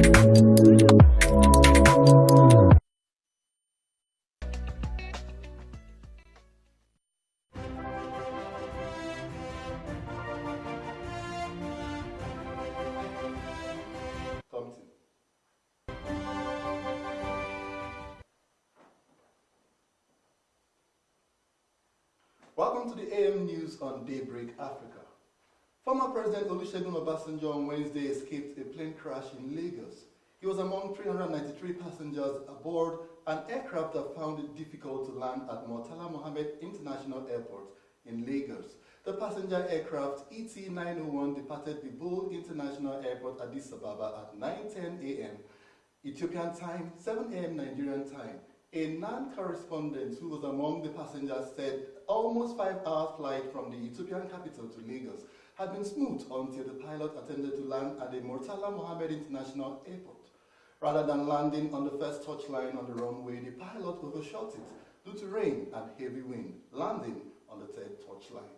Welcome to the AM News on Daybreak Africa. Former President Olusegun Obasanjo on Wednesday escaped a plane crash in Lagos. He was among 393 passengers aboard an aircraft that found it difficult to land at Murtala Mohammed International Airport in Lagos. The passenger aircraft ET-901 departed the Bole International Airport, Addis Ababa at 9:10 a.m. Ethiopian time, 7 a.m. Nigerian time. A non-correspondent who was among the passengers said almost 5-hour flight from the Ethiopian capital to Lagos had been smooth until the pilot attempted to land at the Murtala Mohammed International Airport. Rather than landing on the first touchline on the runway, the pilot overshot it due to rain and heavy wind, landing on the third touchline.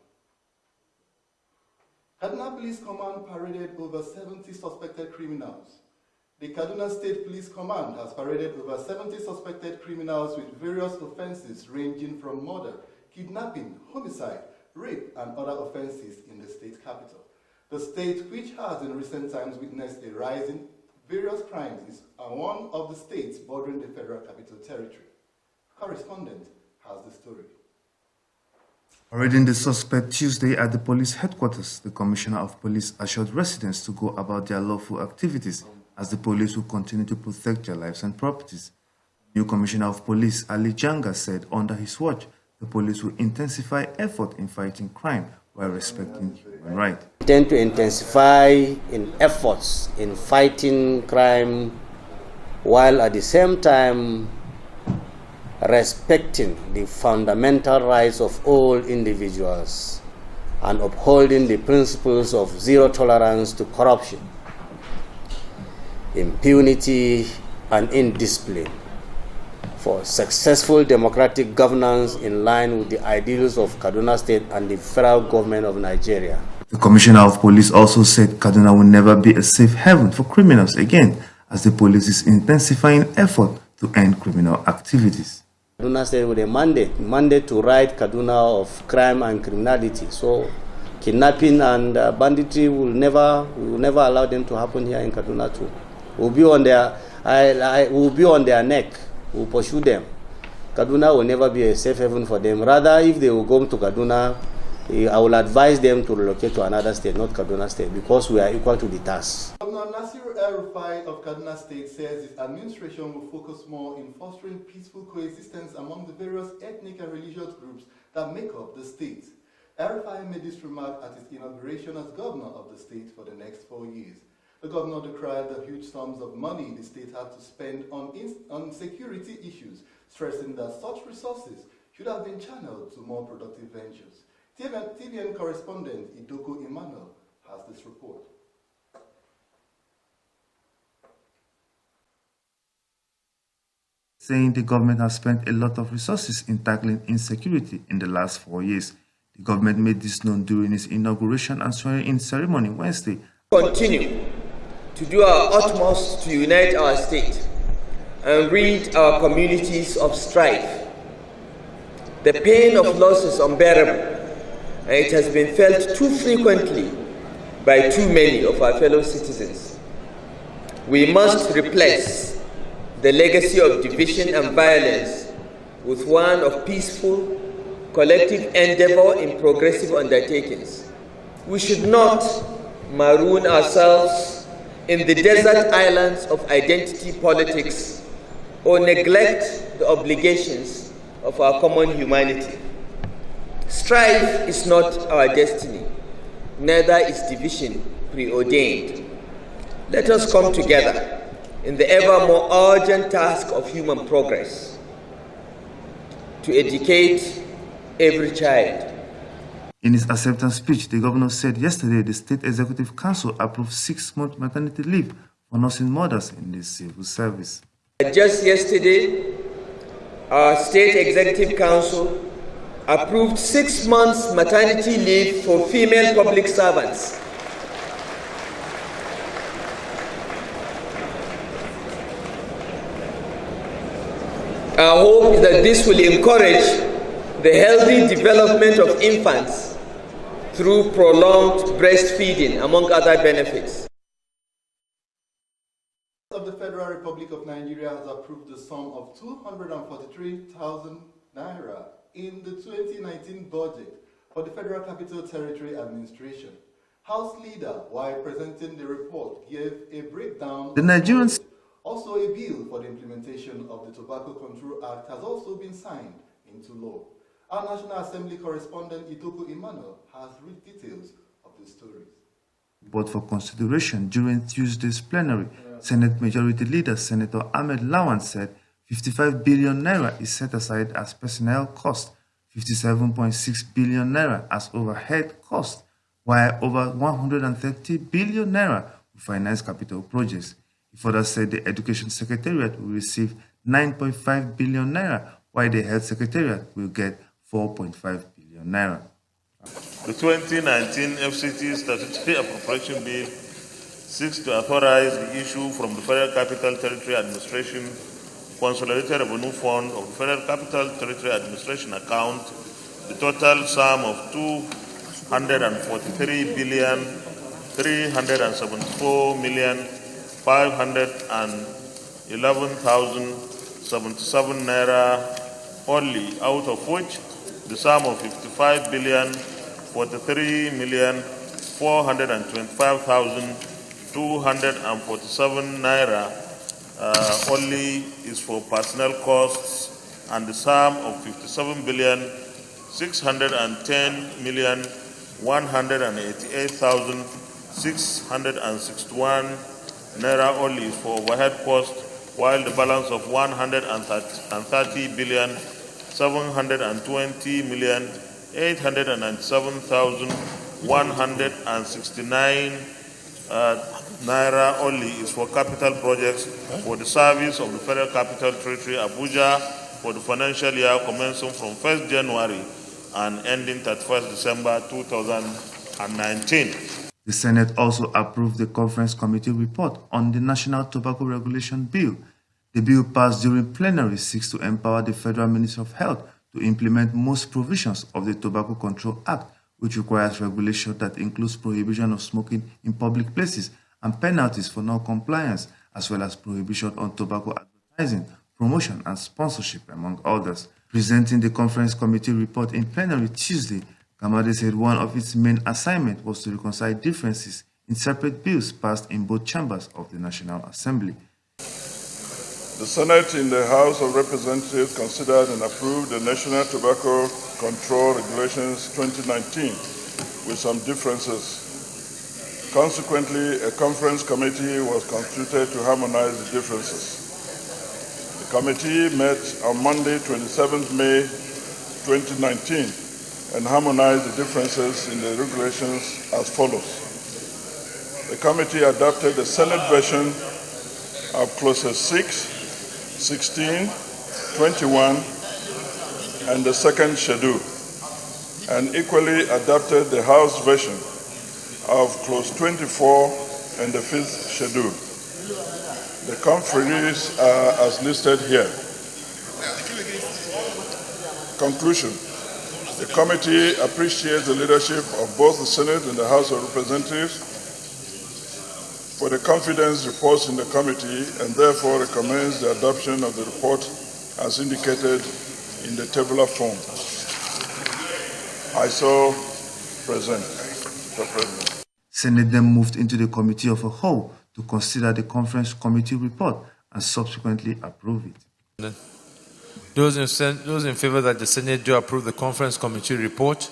Kaduna Police Command paraded over 70 suspected criminals. The Kaduna State Police Command has paraded over 70 suspected criminals with various offenses ranging from murder, kidnapping, homicide, rape, and other offenses in the state capital. The state, which has in recent times witnessed a rise in various crimes, is one of the states bordering the Federal Capital Territory. Correspondent has the story. Parading the suspect Tuesday at the police headquarters, the Commissioner of Police assured residents to go about their lawful activities, as the police will continue to protect their lives and properties. New Commissioner of Police Ali Janga said under his watch, the police will intensify effort in fighting crime while respecting human rights. We tend to intensify in efforts in fighting crime while at the same time respecting the fundamental rights of all individuals and upholding the principles of zero tolerance to corruption, impunity, and indiscipline for successful democratic governance in line with the ideals of Kaduna State and the federal government of Nigeria. The Commissioner of Police also said Kaduna will never be a safe haven for criminals again, as the police is intensifying effort to end criminal activities. Kaduna State with a mandate to rid Kaduna of crime and criminality. So kidnapping and banditry we will never allow them to happen here in Kaduna too. We'll be on their neck. We'll pursue them. Kaduna will never be a safe haven for them. Rather, if they will go to Kaduna, I will advise them to relocate to another state, not Kaduna State, because we are equal to the task. Governor Nasiru El-Rufai of Kaduna State says his administration will focus more in fostering peaceful coexistence among the various ethnic and religious groups that make up the state. El-Rufai made this remark at his inauguration as governor of the state for the next 4 years. The governor decried the huge sums of money the state had to spend on security issues, stressing that such resources should have been channeled to more productive ventures. TVN correspondent Idoko Emmanuel has this report. Saying the government has spent a lot of resources in tackling insecurity in the last 4 years. The government made this known during its inauguration and swearing-in ceremony Wednesday. Continue to do our utmost to unite our state and rid our communities of strife. The pain of loss is unbearable, and it has been felt too frequently by too many of our fellow citizens. We must replace the legacy of division and violence with one of peaceful, collective endeavor in progressive undertakings. We should not maroon ourselves in the desert islands of identity politics or neglect the obligations of our common humanity. Strife is not our destiny, neither is division preordained. Let us come together in the ever more urgent task of human progress to educate every child. In his acceptance speech, the governor said yesterday the State Executive Council approved 6-month maternity leave for nursing mothers in the civil service. Just yesterday, our State Executive Council approved 6 months maternity leave for female public servants. Our hope is that this will encourage the healthy development of infants through prolonged breastfeeding, among other benefits. Of the Federal Republic of Nigeria has approved the sum of 243,000 naira in the 2019 budget for the Federal Capital Territory Administration. House Leader, while presenting the report, gave a breakdown. The Nigerians. Also, a bill for the implementation of the Tobacco Control Act has also been signed into law. Our National Assembly correspondent Itoku Emmanuel has read details of the stories. But for consideration during Tuesday's plenary, Senate Majority Leader Senator Ahmed Lawan said 55 billion naira is set aside as personnel cost, 57.6 billion naira as overhead cost, while over 130 billion naira will finance capital projects. He further said the Education Secretariat will receive 9.5 billion naira, while the Health Secretariat will get 4.5 billion naira. The 2019 FCT Statutory Appropriation Bill seeks to authorize the issue from the Federal Capital Territory Administration Consolidated Revenue Fund of the Federal Capital Territory Administration account the total sum of 243,374,511,077 naira only, out of which the sum of 55,043,425,247 naira only is for personnel costs, and the sum of 57,610,188,661 naira only is for overhead costs, while the balance of 130,720,897,169 naira only is for capital projects for the service of the Federal Capital Territory Abuja for the financial year commencing from 1st January and ending 31st December 2019. The Senate also approved the Conference Committee report on the National Tobacco Regulation Bill. The bill passed during plenary seeks to empower the Federal Ministry of Health to implement most provisions of the Tobacco Control Act, which requires regulation that includes prohibition of smoking in public places and penalties for non-compliance, as well as prohibition on tobacco advertising, promotion, and sponsorship, among others. Presenting the Conference Committee report in plenary Tuesday, Gamade said one of its main assignments was to reconcile differences in separate bills passed in both chambers of the National Assembly. The Senate in the House of Representatives considered and approved the National Tobacco Control Regulations 2019 with some differences. Consequently, a conference committee was constituted to harmonize the differences. The committee met on Monday, 27th May 2019 and harmonized the differences in the regulations as follows. The committee adopted the Senate version of clauses 6, 16, 21, and the second schedule, and equally adopted the House version of clause 24 and the fifth schedule. The conferees are as listed here. Conclusion. The committee appreciates the leadership of both the Senate and the House of Representatives for the confidence reposed in the committee, and therefore recommends the adoption of the report as indicated in the tabular form. I so present, Mr. President. Senate then moved into the Committee of a Whole to consider the Conference Committee report and subsequently approve it. Those in favor that the Senate do approve the Conference Committee report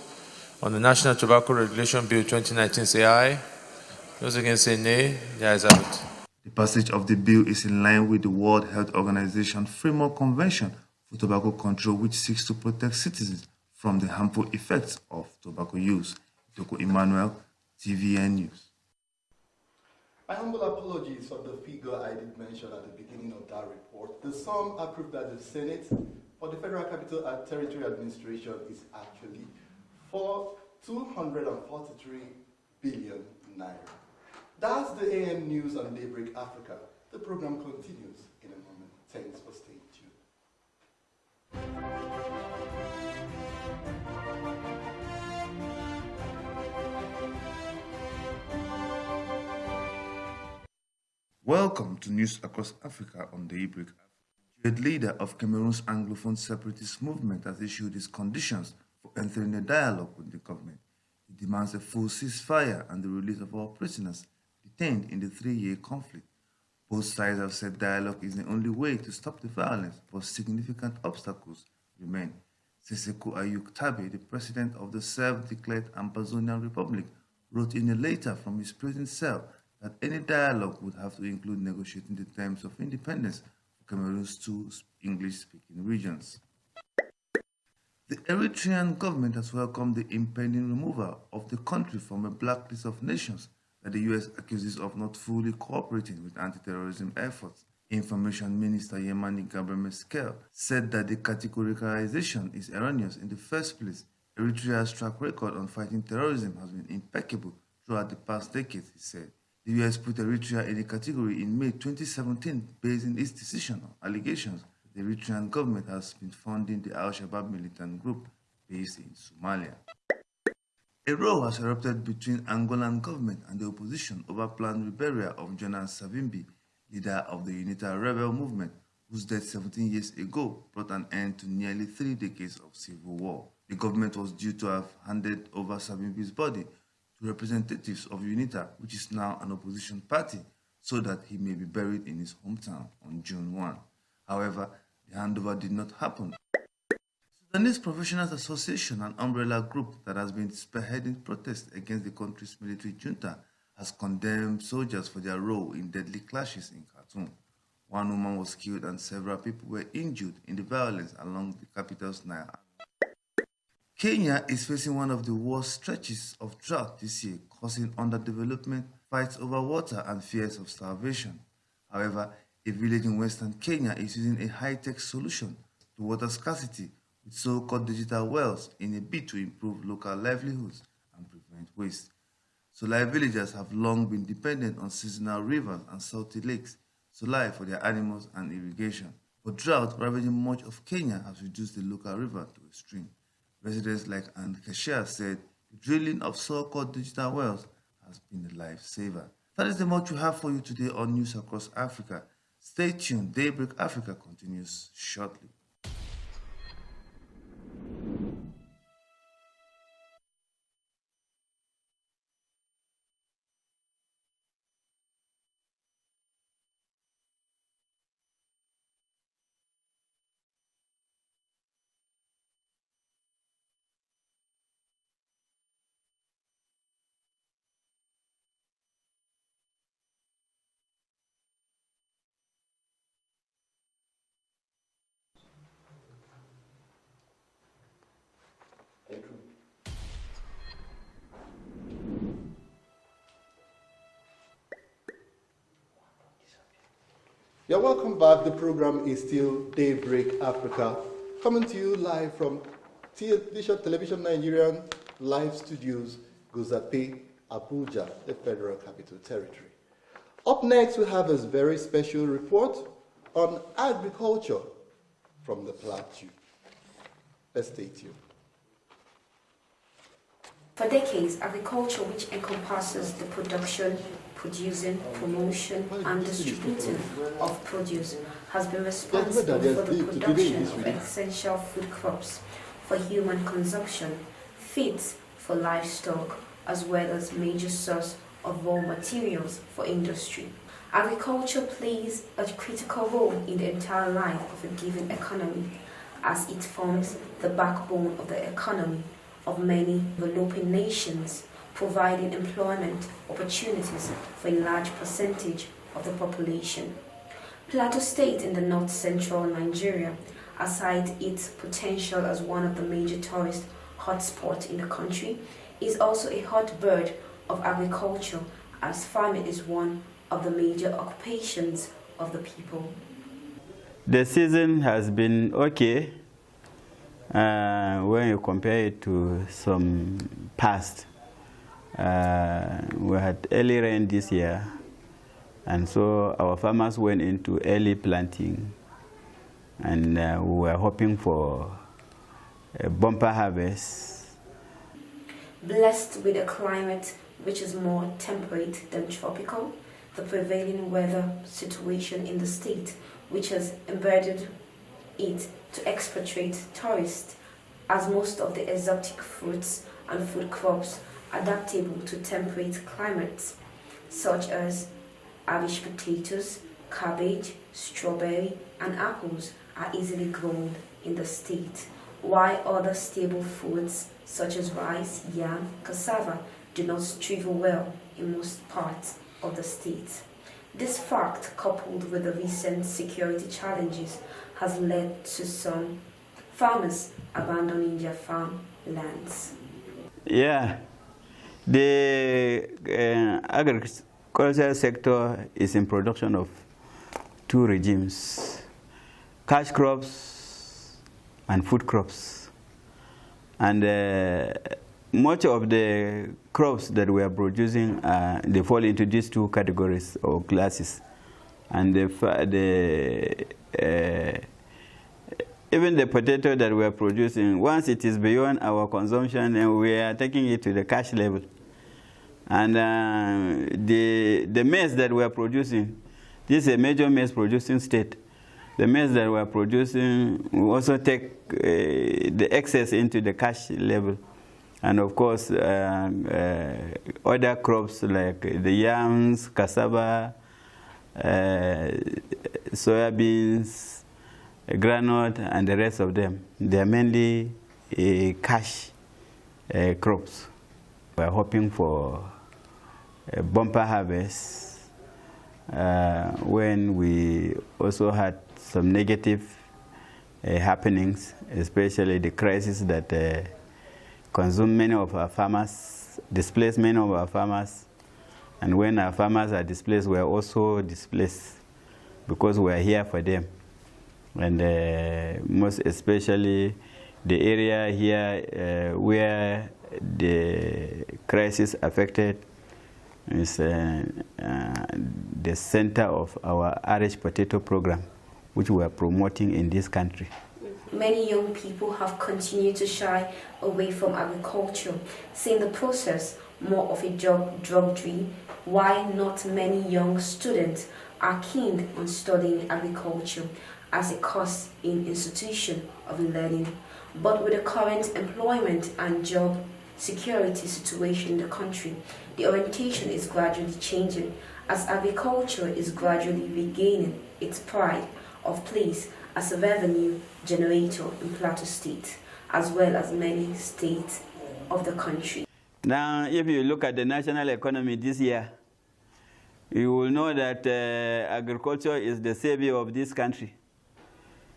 on the National Tobacco Regulation Bill 2019 say aye. Those against say nay. The ayes have it. The passage of the bill is in line with the World Health Organization Framework Convention for Tobacco Control, which seeks to protect citizens from the harmful effects of tobacco use. Itoku Emmanuel, TVN News. My humble apologies for the figure I did mention at the beginning of that report. The sum approved by the Senate for the Federal Capital Territory Administration is actually for 243 billion naira. That's the AM News on Daybreak Africa. The program continues in a moment. Thanks for staying tuned. Welcome to News Across Africa on Daybreak Africa. The leader of Cameroon's Anglophone separatist movement has issued his conditions for entering a dialogue with the government. He demands a full ceasefire and the release of all prisoners detained in the 3-year conflict. Both sides have said dialogue is the only way to stop the violence, but significant obstacles remain. Sesekou Ayuk Tabe, the president of the self-declared Ambazonian Republic, wrote in a letter from his prison cell that any dialogue would have to include negotiating the terms of independence for Cameroon's 2 English-speaking regions. The Eritrean government has welcomed the impending removal of the country from a blacklist of nations that the U.S. accuses of not fully cooperating with anti-terrorism efforts. Information Minister Yemani Gabriel said that the categorization is erroneous in the first place. Eritrea's track record on fighting terrorism has been impeccable throughout the past decades, he said. The U.S. put Eritrea in a category in May 2017 based on its decision on allegations that the Eritrean government has been funding the Al-Shabaab militant group based in Somalia. A row has erupted between Angolan government and the opposition over planned burial of Jonas Savimbi, leader of the UNITA rebel movement, whose death 17 years ago brought an end to nearly 3 decades of civil war. The government was due to have handed over Savimbi's body to representatives of UNITA, which is now an opposition party, so that he may be buried in his hometown on June 1. However, the handover did not happen. Sudanese Professionals Association, an umbrella group that has been spearheading protests against the country's military junta, has condemned soldiers for their role in deadly clashes in Khartoum. 1 woman was killed and several people were injured in the violence along the capital's Nile. Kenya is facing one of the worst stretches of drought this year, causing underdevelopment, fights over water, and fears of starvation. However, a village in western Kenya is using a high-tech solution to water scarcity with so-called digital wells in a bid to improve local livelihoods and prevent waste. Solai villagers have long been dependent on seasonal rivers and salty lakes, Solai for their animals and irrigation. But drought ravaging much of Kenya has reduced the local river to a stream. Residents like Ann Kashia said the drilling of so-called digital wells has been a lifesaver. That is the much we have for you today on News Across Africa. Stay tuned. Daybreak Africa continues shortly. You're welcome back. The program is still Daybreak Africa, coming to you live from Television Nigerian live studios, Guzape, Abuja, the Federal Capital Territory. Up next, we have a very special report on agriculture from the Plateau. Let's stay tuned. For decades, agriculture, which encompasses the production, producing, promotion, and distributing of produce, has been responsible for the production of essential food crops for human consumption, feeds for livestock, as well as major source of raw materials for industry. Agriculture plays a critical role in the entire life of a given economy, as it forms the backbone of the economy of many developing nations, providing employment opportunities for a large percentage of the population. Plateau State in the north-central Nigeria, aside its potential as one of the major tourist hotspots in the country, is also a hotbed of agriculture, as farming is one of the major occupations of the people. The season has been okay when you compare it to some past. We had early rain this year, and so our farmers went into early planting, and we were hoping for a bumper harvest. Blessed with a climate which is more temperate than tropical, the prevailing weather situation in the state, which has embedded it to expatriate tourists, as most of the exotic fruits and food crops adaptable to temperate climates, such as Irish potatoes, cabbage, strawberry, and apples are easily grown in the state, while other stable foods such as rice, yam, cassava do not thrive well in most parts of the state. This fact, coupled with the recent security challenges, has led to some farmers abandoning their farm lands. Yeah, the agricultural sector is in production of two regimes: cash crops and food crops. And much of the crops that we are producing, they fall into these two categories or classes. And even the potato that we are producing, once it is beyond our consumption, and we are taking it to the cash level. And the maize that we are producing, this is a major maize producing state. The maize that we are producing, we also take the excess into the cash level. And of course, other crops like the yams, cassava, soybeans, granite, and the rest of them. They are mainly cash crops. We are hoping for a bumper harvest when we also had some negative happenings, especially the crisis that consumed many of our farmers, displaced many of our farmers. And when our farmers are displaced, we are also displaced because we are here for them. And most especially the area here where the crisis affected is the center of our Irish potato program, which we are promoting in this country. Many young people have continued to shy away from agriculture, seeing the process more of a drudgery, while not many young students are keen on studying agriculture as a course in institution of learning. But with the current employment and job security situation in the country, the orientation is gradually changing as agriculture is gradually regaining its pride of place as a revenue generator in Plateau State, as well as many states of the country. Now, if you look at the national economy this year, you will know that agriculture is the savior of this country.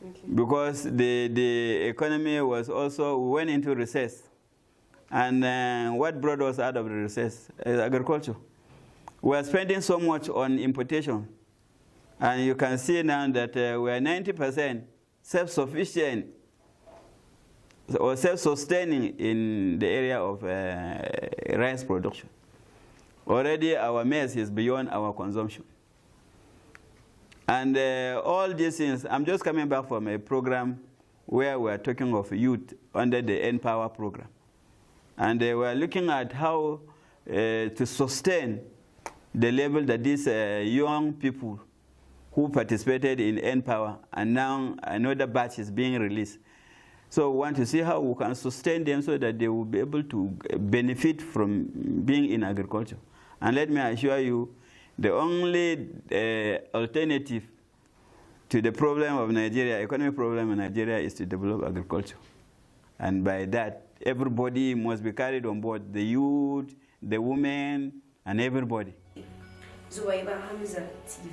Okay. Because the economy was also, we went into recess. And what brought us out of the recess is agriculture. We are spending so much on importation. And you can see now that we are 90% self-sufficient or self-sustaining in the area of rice production. Already our maize is beyond our consumption. And all these things, I'm just coming back from a program where we are talking of youth under the N-Power program. And we are looking at how to sustain the level that these young people who participated in N-Power, and now another batch is being released. So we want to see how we can sustain them so that they will be able to benefit from being in agriculture. And let me assure you, the only alternative to the problem of Nigeria, economic problem in Nigeria, is to develop agriculture. And by that, everybody must be carried on board, the youth, the women, and everybody. Zuwaiba Hamza, TV.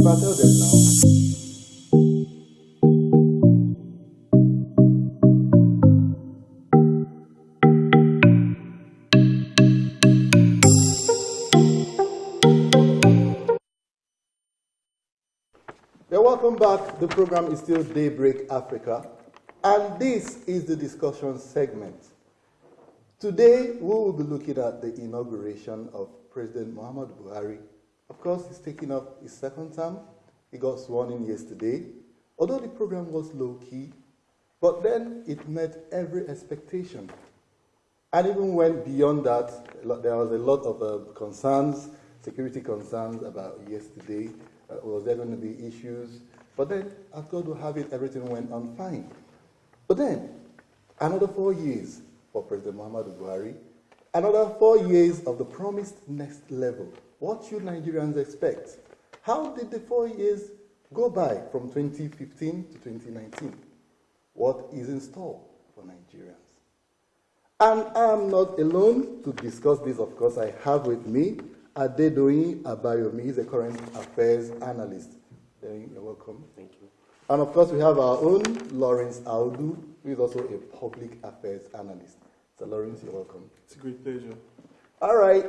But tell them now. Yeah, welcome back. The program is still Daybreak Africa, and this is the discussion segment. Today, we will be looking at the inauguration of President Muhammadu Buhari. Of course, he's taking up his second term. He got sworn in yesterday. Although the program was low-key, but then it met every expectation. And even went beyond that. There was a lot of concerns, security concerns about yesterday. Was there going to be issues? But then, as God will have it, everything went on fine. But then, another 4 years for President Muhammadu Buhari, another 4 years of the promised next level. What should Nigerians expect? How did the 4 years go by from 2015 to 2019? What is in store for Nigerians? And I'm not alone to discuss this. Of course, I have with me Adedoyin Abayomi. He's a current affairs analyst. You're welcome. Thank you. And of course, we have our own Lawrence Audu, who is also a public affairs analyst. So Lawrence, you're welcome. It's a great pleasure. All right.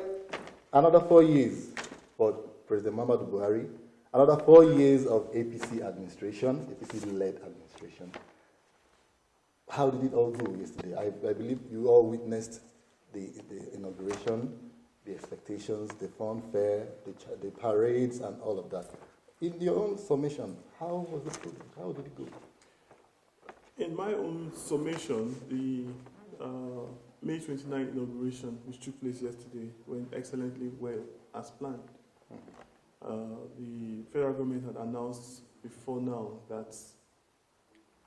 Another 4 years for President Muhammadu Buhari. Another 4 years of APC administration, APC-led administration. How did it all go yesterday? I believe you all witnessed the inauguration, the expectations, the fanfare, the parades, and all of that. In your own summation, how was it going? How did it go? In my own summation, the May 29 inauguration, which took place yesterday, went excellently well as planned. The federal government had announced before now that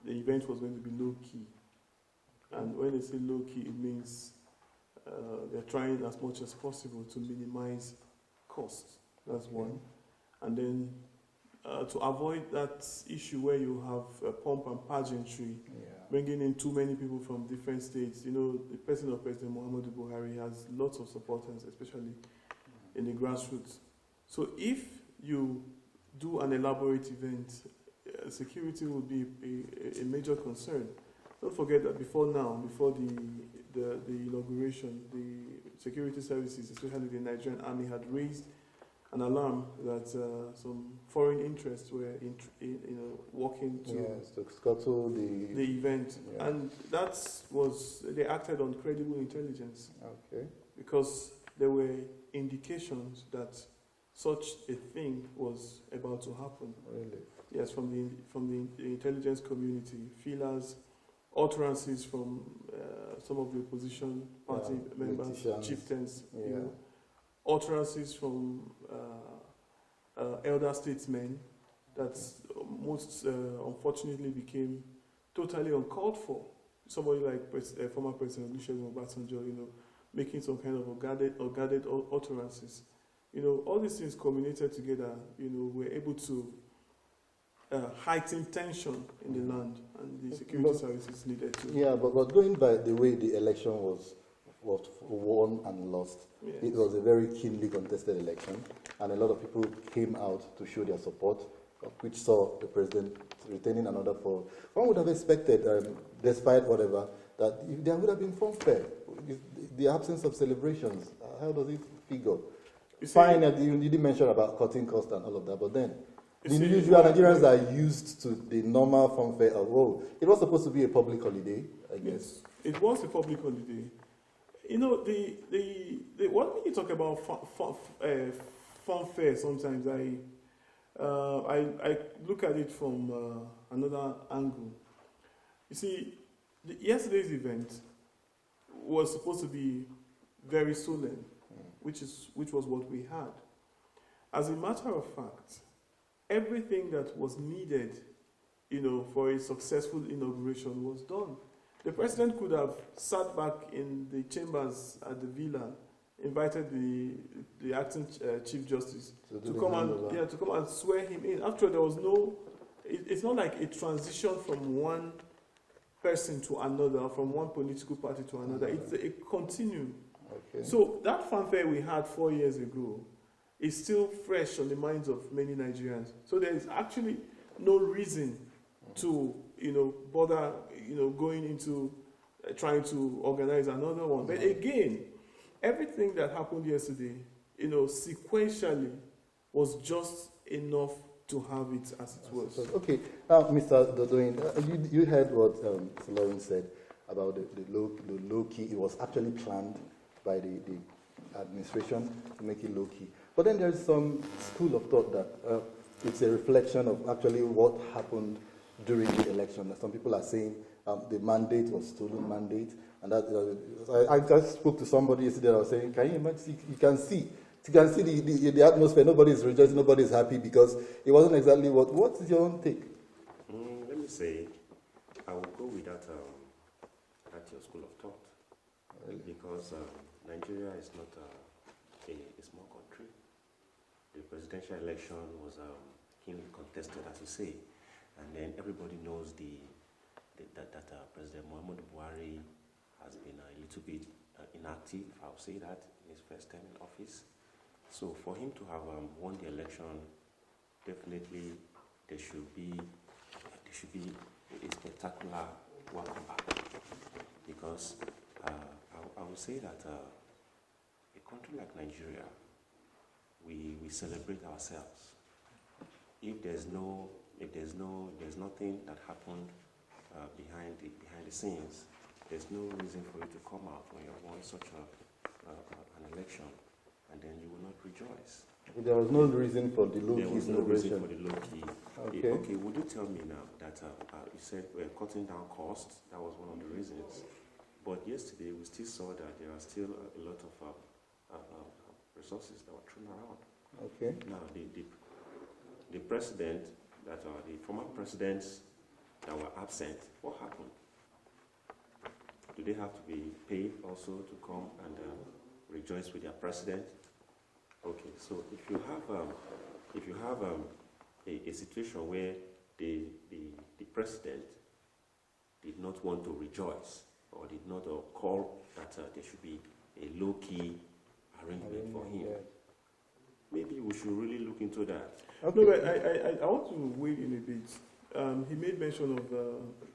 the event was going to be low-key. And when they say low-key, it means they're trying as much as possible to minimize costs. That's one. And then to avoid that issue where you have pomp and pageantry, bringing in too many people from different states. You know, the person of President Muhammadu Buhari has lots of supporters, especially in the grassroots. So if you do an elaborate event, security will be a major concern. Don't forget that before the inauguration, the security services, especially the Nigerian army, had raised an alarm that some foreign interests were working to scuttle the event. Yeah. And they acted on credible intelligence. Okay. Because there were indications that such a thing was about to happen. Really? Yes, from the intelligence community, feelers, utterances from some of the opposition party members, chieftains, utterances from elder statesmen that most unfortunately became totally uncalled for. Somebody like former President Olusegun Obasanjo, making some kind of unguarded utterances. All these things culminated together. We're able to heighten tension in the land, and the security services needed to. Yeah, but going by the way the election was won and lost, yes. It was a very keenly contested election, and a lot of people came out to show their support, which saw the president retaining another 4. One would have expected, despite whatever, that there would have been fanfare. The absence of celebrations, how does it figure? Fine, you didn't mention about cutting costs and all of that, but then the usual Nigerians are used to the normal fanfare of, it was supposed to be a public holiday, I guess. Yes, it was a public holiday. When you talk about fanfare, sometimes I look at it from another angle. You see, yesterday's event was supposed to be very solemn, which was what we had. As a matter of fact, everything that was needed, for a successful inauguration was done. The president could have sat back in the chambers at the villa, invited the acting chief justice to come and swear him in. After all, there was it's not like a transition from one person to another, from one political party to another. It's a continuum. Okay. So that fanfare we had 4 years ago, is still fresh on the minds of many Nigerians. So there is actually no reason to, bother, going into trying to organize another one. But again, everything that happened yesterday, sequentially was just enough to have it as it was. Okay, Mr. Dodoin, you heard what Mr. Lawrence said about the low key. It was actually planned by the administration to make it low key. But then there's some school of thought that it's a reflection of actually what happened during the election. Some people are saying the mandate was stolen mandate, and that I just spoke to somebody yesterday. I was saying, can you imagine? You can see the atmosphere. Nobody is rejoicing. Nobody is happy because it wasn't exactly what. What is your own take? Let me say, I will go with that your school of thought, really? Because Nigeria is not a small country. The presidential election was keenly contested, as you say, and then everybody knows that President Muhammadu Buhari has been a little bit inactive, I'll say that, in his first term in office. So for him to have won the election, definitely there should be a spectacular welcome back, because I would say that a country like Nigeria, we celebrate ourselves. If there's nothing that happened behind the scenes, there's no reason for you to come out when you won such an election, and then you will not rejoice. There was no reason for the low key. There was no reason for the low key. Okay. Okay, would you tell me now that you said we're cutting down costs? That was one of the reasons. But yesterday we still saw that there are still a lot of resources that were thrown around. Okay. Now the president, that are the former presidents that were absent, what happened? Do they have to be paid also to come and rejoice with their president? Okay, so if you have a situation where the president did not want to rejoice or did not call that there should be a low-key arrangement for him, maybe we should really look into that. Okay. No, but I want to weigh in a bit. He made mention of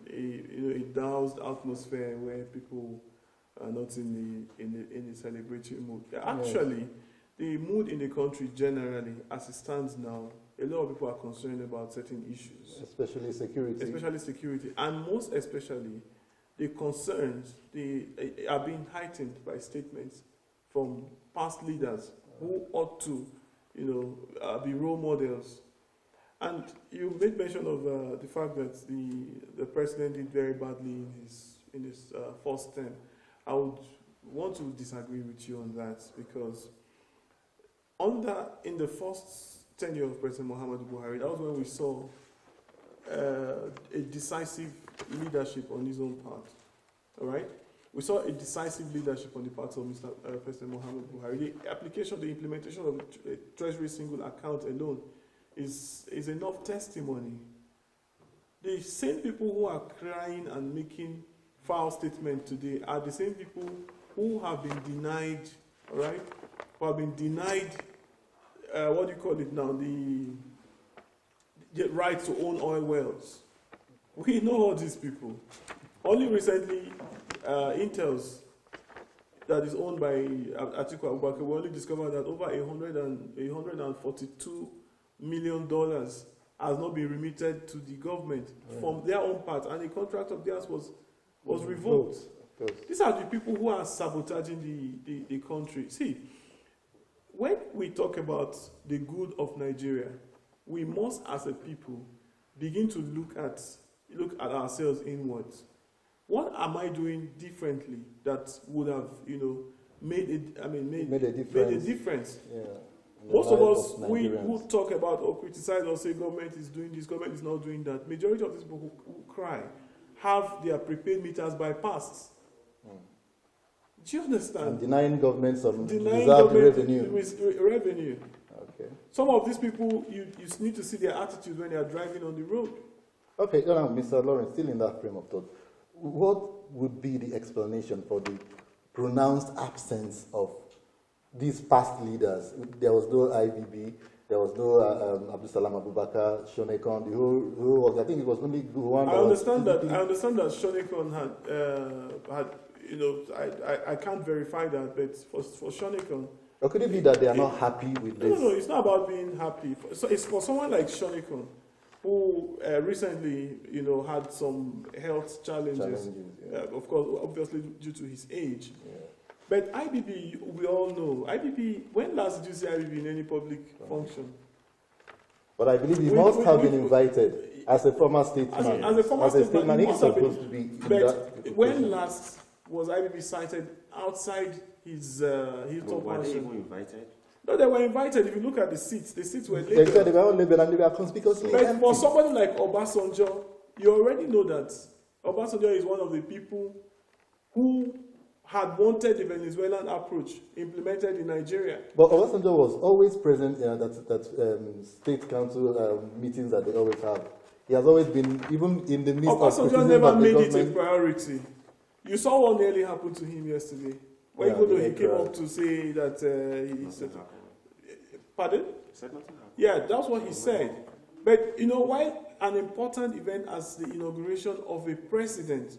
a doused atmosphere where people are not in the celebratory mood. Actually, the mood in the country generally, as it stands now, a lot of people are concerned about certain issues. Especially security. And most especially, the concerns are being heightened by statements from past leaders who ought to, be role models. And you made mention of the fact that the president did very badly in his first term. I would want to disagree with you on that, because in the first tenure of President Muhammadu Buhari, that was when we saw a decisive leadership on his own part. All right? We saw a decisive leadership on the part of President Muhammadu Buhari. The implementation of the Treasury single account alone is enough testimony. The same people who are crying and making foul statements today are the same people who have been denied, all right? Who have been denied, what do you call it now, the right to own oil wells. We know all these people. Only recently, Intel's, that is owned by Atiku Abubakar, we only discovered that over $142 million has not been remitted to the government from their own part, and a contract of theirs was revoked. These are the people who are sabotaging the country. See, when we talk about the good of Nigeria, we must, as a people, begin to look at ourselves inwards. What am I doing differently that would have, made a difference? Yeah. Most of us, we who talk about or criticize or say government is doing this, government is not doing that. Majority of these people who cry have their prepaid meters bypassed. Do you understand? And denying government some deserved revenue. Okay. Some of these people, you need to see their attitude when they are driving on the road. Okay, Mr. Lawrence, still in that frame of thought, what would be the explanation for the pronounced absence of these past leaders, there was no IBB, there was no Abdul Salam Abubakar, Shonekon, the whole I think it was only one. I understand that Shonekon had, you know, I can't verify that, but for Shonekon. Or could it be that they are not happy with this? No, it's not about being happy. So it's for someone like Shonekon, who recently, you know, had some health challenges. Yeah. Of course, obviously due to his age. Yeah. But IBB, we all know, IBB, when last did you see IBB in any public function? But I believe he must have been invited as a former statesman. As a former statesman, he's supposed to be. But when last was IBB cited outside his top Were they function? even invited? No, they were invited. If you look at the seats were They labeled. said they were all labeled and they were conspicuously But empty. for somebody like Obasanjo, you already know that Obasanjo is one of the people who had wanted the Venezuelan approach implemented in Nigeria. But Obasanjo was always present in that state council meetings that they always have. He has always been, even in the midst of Obasanjo never made it a priority. You saw what nearly happened to him yesterday. When he came up to say that he said, pardon? He said nothing happened. Yeah, that's what he said. But you know, while an important event as the inauguration of a president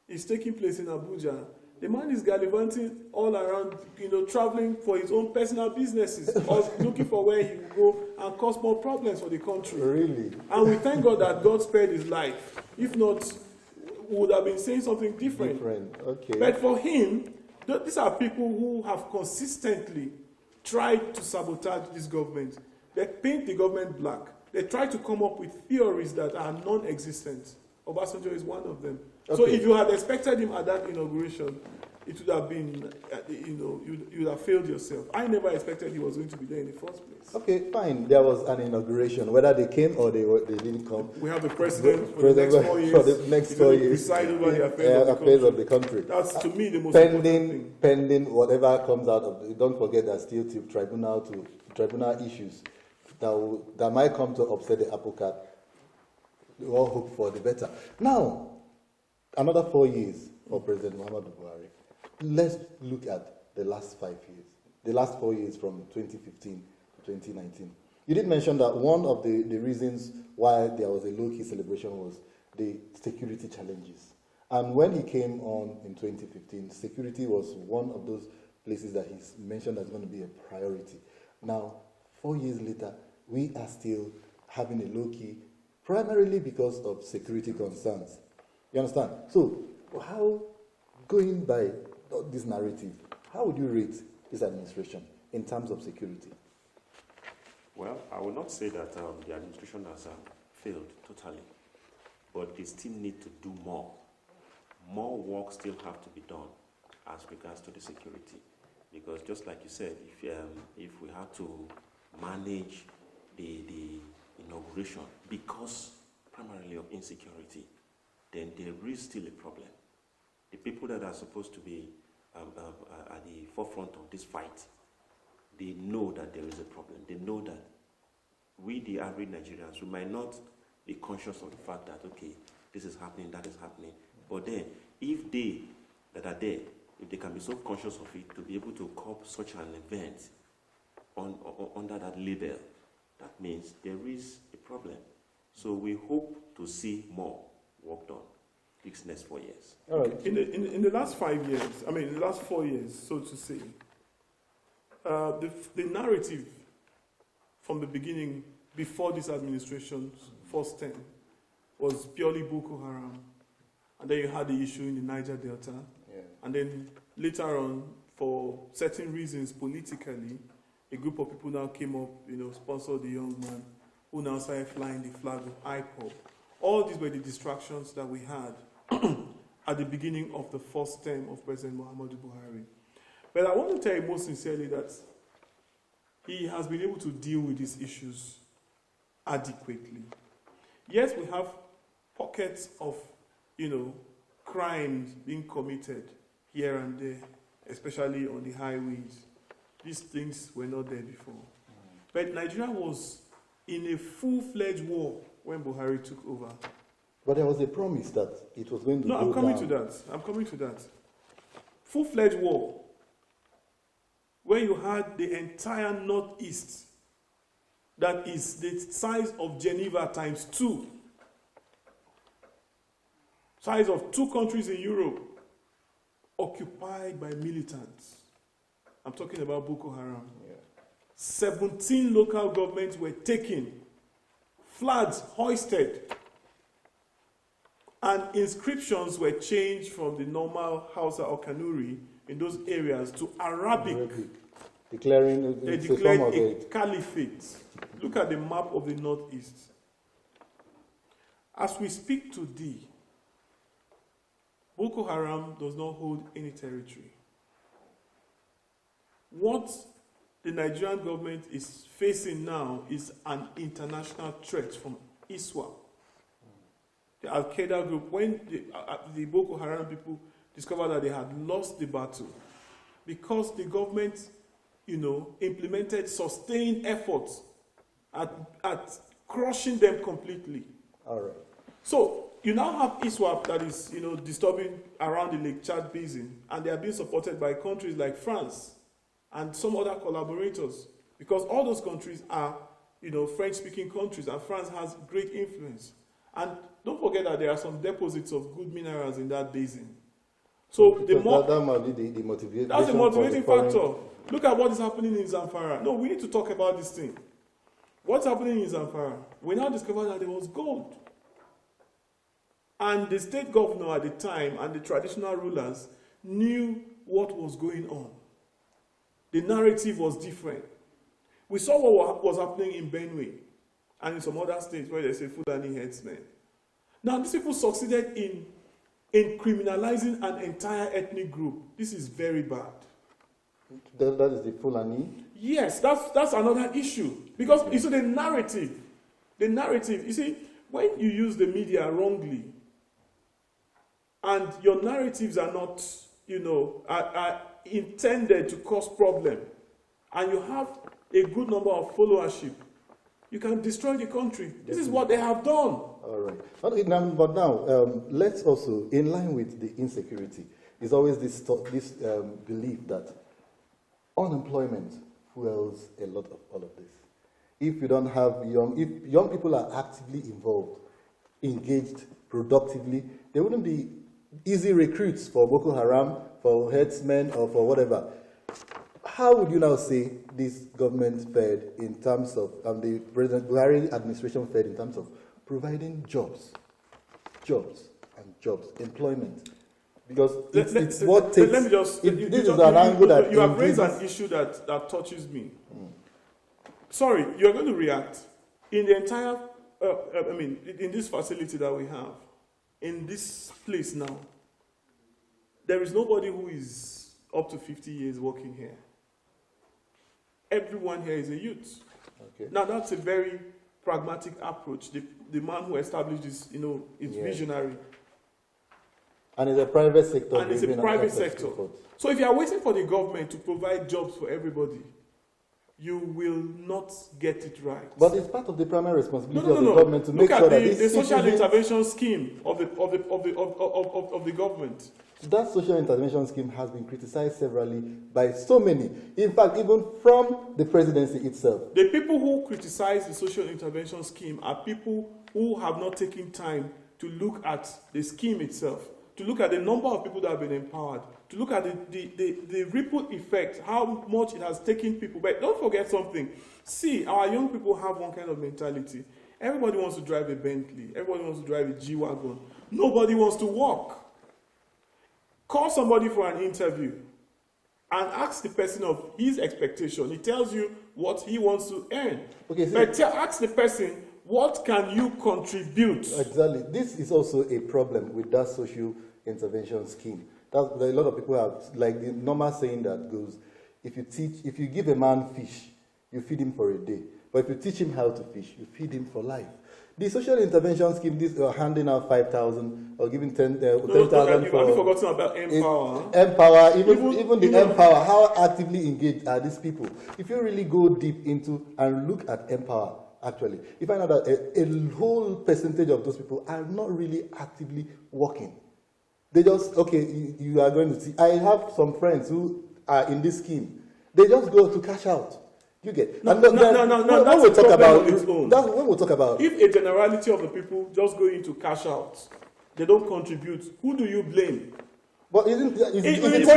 is taking place in Abuja, the man is gallivanting all around, you know, traveling for his own personal businesses or looking for where he will go and cause more problems for the country. Really? And we thank God that God spared his life. If not, we would have been saying something different. Okay. But for him, these are people who have consistently tried to sabotage this government. They paint the government black. They try to come up with theories that are non-existent. Obasanjo is one of them. Okay. So if you had expected him at that inauguration, it would have been, you know, you would have failed yourself. I never expected he was going to be there in the first place. Okay, fine. There was an inauguration. Whether they came or they didn't come. We have the president for the next 4 years. For the next 4 years. Preside over the affairs of the country. That's, to me, the most important thing. Pending whatever comes out of it. Don't forget that still tribunal issues that might come to upset the apple cart. We all hope for the better. Now, another 4 years for President Muhammadu Buhari. Let's look at the last 5 years. The last 4 years from 2015 to 2019. You did mention that one of the reasons why there was a low-key celebration was the security challenges. And when he came on in 2015, security was one of those places that he's mentioned as going to be a priority. Now, 4 years later, we are still having a low-key, primarily because of security concerns. You understand? So, how, going by this narrative, how would you rate this administration in terms of security? Well, I will not say that the administration has failed totally, but they still need to do more. More work still have to be done as regards to the security, because just like you said, if we have to manage the inauguration because primarily of insecurity, then there is still a problem. The people that are supposed to be at the forefront of this fight, they know that there is a problem. They know that we, the average Nigerians, we might not be conscious of the fact that, okay, this is happening, that is happening. But then, if they that are there, if they can be so conscious of it, to be able to cope such an event under that label, that means there is a problem. So we hope to see more work done these next 4 years. All right. In the last 5 years, I mean, the last 4 years, so to say, the narrative from the beginning, before this administration's first term, was purely Boko Haram. And then you had the issue in the Niger Delta. Yeah. And then later on, for certain reasons politically, a group of people now came up, you know, sponsored the young man who now started flying the flag of IPOB. All these were the distractions that we had at the beginning of the first term of President Muhammadu Buhari. But I want to tell you most sincerely that he has been able to deal with these issues adequately. Yes, we have pockets of, you know, crimes being committed here and there, especially on the highways. These things were not there before. But Nigeria was in a full-fledged war when Buhari took over. But there was a promise that it was going to go down. No, I'm coming to that. Full-fledged war. where you had the entire Northeast, that is the size of Geneva times 2, size of 2 countries in Europe, occupied by militants. I'm talking about Boko Haram. Yeah. 17 local governments were taken, flags hoisted, and inscriptions were changed from the normal Hausa or Kanuri in those areas to Arabic. Declaring they declared a caliphate. Look at the map of the Northeast. As we speak today, Boko Haram does not hold any territory. What the Nigerian government is facing now is an international threat from ISWAP, the Al-Qaeda group. When the Boko Haram people discovered that they had lost the battle, because the government, implemented sustained efforts at crushing them completely. All right. So you now have ISWAP that is, disturbing around the Lake Chad basin, and they are being supported by countries like France and some other collaborators, because all those countries are, French-speaking countries, and France has great influence. And don't forget that there are some deposits of good minerals in that basin. So the more that might be the motivation. That's the motivating factor. Look at what is happening in Zamfara. No, we need to talk about this thing. What's happening in Zamfara? We now discovered that there was gold. And the state governor at the time and the traditional rulers knew what was going on. The narrative was different. We saw what was happening in Benue and in some other states where they say Fulani headsmen. Now, these people succeeded in criminalizing an entire ethnic group. This is very bad. That is the Fulani? Yes, that's another issue. Because you see the narrative, you see, when you use the media wrongly, and your narratives are not, are intended to cause problem, and you have a good number of followership, you can destroy the country. This is what they have done. All right. But now, let's also, in line with the insecurity, is always this belief that unemployment fuels a lot of all of this. If you don't have if young people are actively involved, engaged productively, they wouldn't be easy recruits for Boko Haram, for headsmen, or for whatever. How would you now say this government fared in terms of, the President Buhari administration fared in terms of providing jobs, employment? Because it's what takes. Let me just. This is an angle that you have raised an issue that touches me. Sorry, you're going to react. In the entire, in this facility that we have, in this place now, there is nobody who is up to 50 years working here. Everyone here is a youth. Okay. Now, that's a very pragmatic approach. The man who established this, is visionary. And it's a private sector. And it's a private sector. So if you are waiting for the government to provide jobs for everybody, you will not get it right. But it's part of the primary responsibility of the government to make sure that the social intervention scheme of the government. That social intervention scheme has been criticized severally by so many. In fact, even from the presidency itself. The people who criticize the social intervention scheme are people who have not taken time to look at the scheme itself, to look at the number of people that have been empowered, to look at the ripple effect, how much it has taken people. But don't forget something. See, our young people have one kind of mentality. Everybody wants to drive a Bentley. Everybody wants to drive a G-Wagon. Nobody wants to walk. Call somebody for an interview and ask the person of his expectation. He tells you what he wants to earn. Okay, but ask the person, what can you contribute? Exactly. This is also a problem with that social intervention scheme. A lot of people have, like the normal saying that goes, if you give a man fish, you feed him for a day. But if you teach him how to fish, you feed him for life. The social intervention scheme, this handing out 5,000 or giving 10,000 You've only forgotten about Empower. Empower, even the Empower, how actively engaged are these people? If you really go deep into and look at Empower, actually, you find out that a whole percentage of those people are not really actively working. They just, okay, you are going to see. I have some friends who are in this scheme. They just go to cash out. You get no. When we talk about if a generality of the people just go into cash out, they don't contribute. Who do you blame? But is a template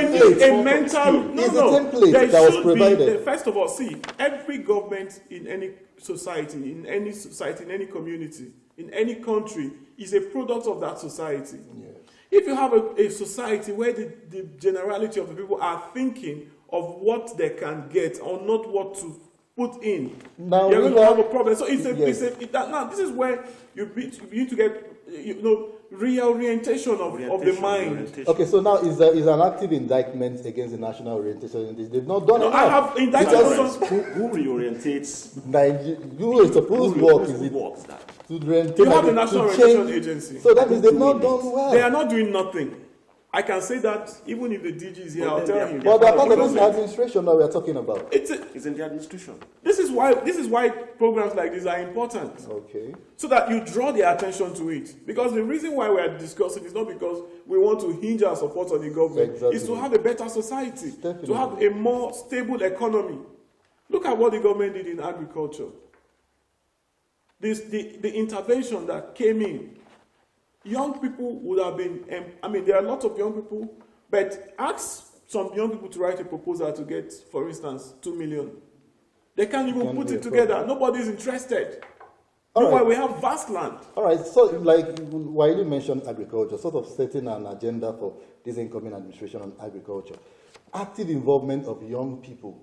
that was provided. First of all, see, every government in any society, in any community, in any country, is a product of that society. Yeah. If you have a society where the generality of the people are thinking of what they can get or not what to put in, you're going to have a problem. So now this is where you need to get reorientation of the mind. Okay, so now is an active indictment against the national orientation. They've not done enough. I have indictments. Who reorientates? Whose work is it? You have the National Orientation Agency. So that means they've not done well. They are not doing nothing. I can say that even if the DG is here, I'll tell him. But they're part of this administration that we are talking about. It's in the administration. This is why programs like this are important. Okay. So that you draw their attention to it. Because the reason why we are discussing is not because we want to hinge our support on the government. Exactly. It's to have a better society. Definitely. To have a more stable economy. Look at what the government did in agriculture. The intervention that came in. Young people would have been, there are a lot of young people, but ask some young people to write a proposal to get, for instance, 2 million. They can't even put it together. Nobody's interested. Meanwhile, we have vast land. All right, so like Wiley mentioned agriculture, sort of setting an agenda for this incoming administration on agriculture. Active involvement of young people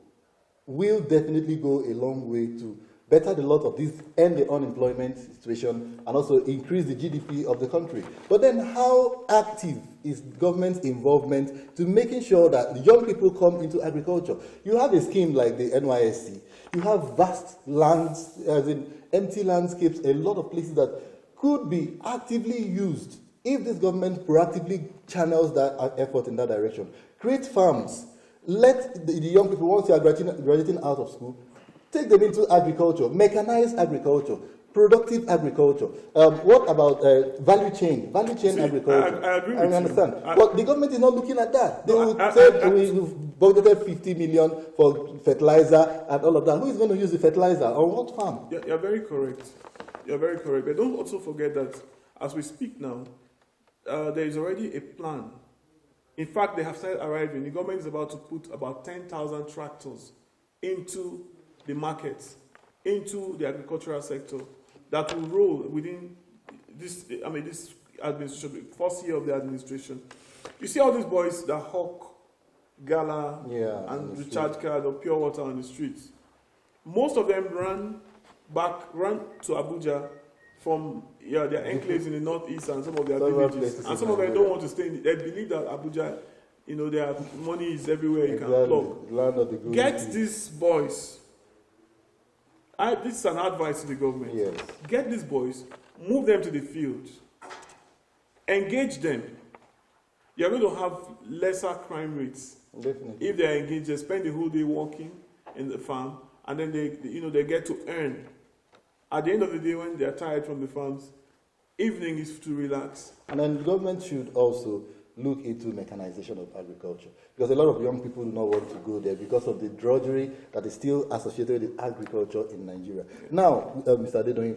will definitely go a long way to better the lot of this, end the unemployment situation, and also increase the GDP of the country. But then how active is government's involvement to making sure that the young people come into agriculture? You have a scheme like the NYSC. You have vast lands, as in empty landscapes, a lot of places that could be actively used if this government proactively channels that effort in that direction. Create farms. Let the young people, once they are graduating out of school, take them into agriculture, mechanized agriculture, productive agriculture. What about value chain agriculture? I agree with understand. But the government is not looking at that. They will say we've budgeted 50 million for fertilizer and all of that. Who is going to use the fertilizer? On what farm? You're very correct. You're very correct. But don't also forget that as we speak now, there is already a plan. In fact, they have started arriving. The government is about to put about 10,000 tractors into the markets, into the agricultural sector, that will roll within this administration, first year of the administration. You see all these boys that hawk gala and recharge card or pure water on the streets. Most of them ran to Abuja from their enclaves in the northeast and some of their villages. And some of them don't want to stay in it. They believe that Abuja, their money is everywhere you can plug. Get these boys. This is an advice to the government. Yes. Get these boys, move them to the field, engage them. You're going to have lesser crime rates. Definitely. If they are engaged, they spend the whole day working in the farm, and then they get to earn. At the end of the day, when they are tired from the farms, evening is to relax. And then the government should also look into mechanization of agriculture, because a lot of young people do not want to go there because of the drudgery that is still associated with agriculture in Nigeria. Now, Mr. Adedoyin,